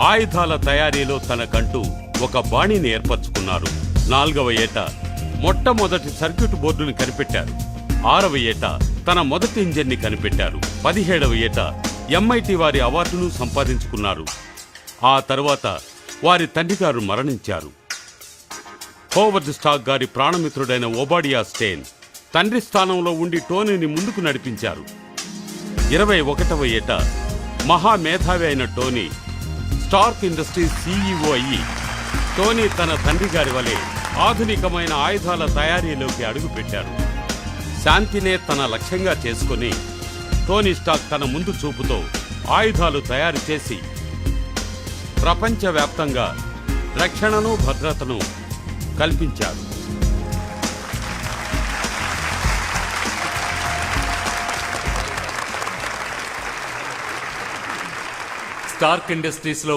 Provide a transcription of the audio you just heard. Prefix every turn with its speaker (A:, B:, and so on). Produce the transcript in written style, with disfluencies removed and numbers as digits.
A: ఆయుధాల తయారీలో తనకంటూ ఒక బాణిని ఏర్పరచుకున్నారు. 4వ ఏట మొట్టమొదటి సర్క్యూట్ బోర్డుని కనిపెట్టారు. 6వ ఏట తన మొదటి ఇంజన్ని కనిపెట్టారు. 17వ ఏట MIT వారి అవార్డును సంపాదించుకున్నారు. ఆ తరువాత వారి తండ్రిగారు మరణించారు. హోవర్డ్ స్టాక్ గారి ప్రాణమిత్రుడైన ఓబాడియా స్టేన్ తండ్రి స్థానంలో ఉండి టోనీని ముందుకు నడిపించారు. 21వ ఏట మహామేధావి అయిన టోనీ స్టార్క్ ఇండస్ట్రీస్ CEO అయ్యి టోనీ తన తండ్రి గారి వలె ఆధునికమైన ఆయుధాల తయారీలోకి అడుగుపెట్టారు. శాంతినే తన లక్ష్యంగా చేసుకుని టోనీ స్టాక్ తన ముందు చూపుతో ఆయుధాలు తయారు చేసి ప్రపంచవ్యాప్తంగా రక్షణను భద్రతను కల్పించారు.
B: స్టార్క్ ఇండస్ట్రీస్ లో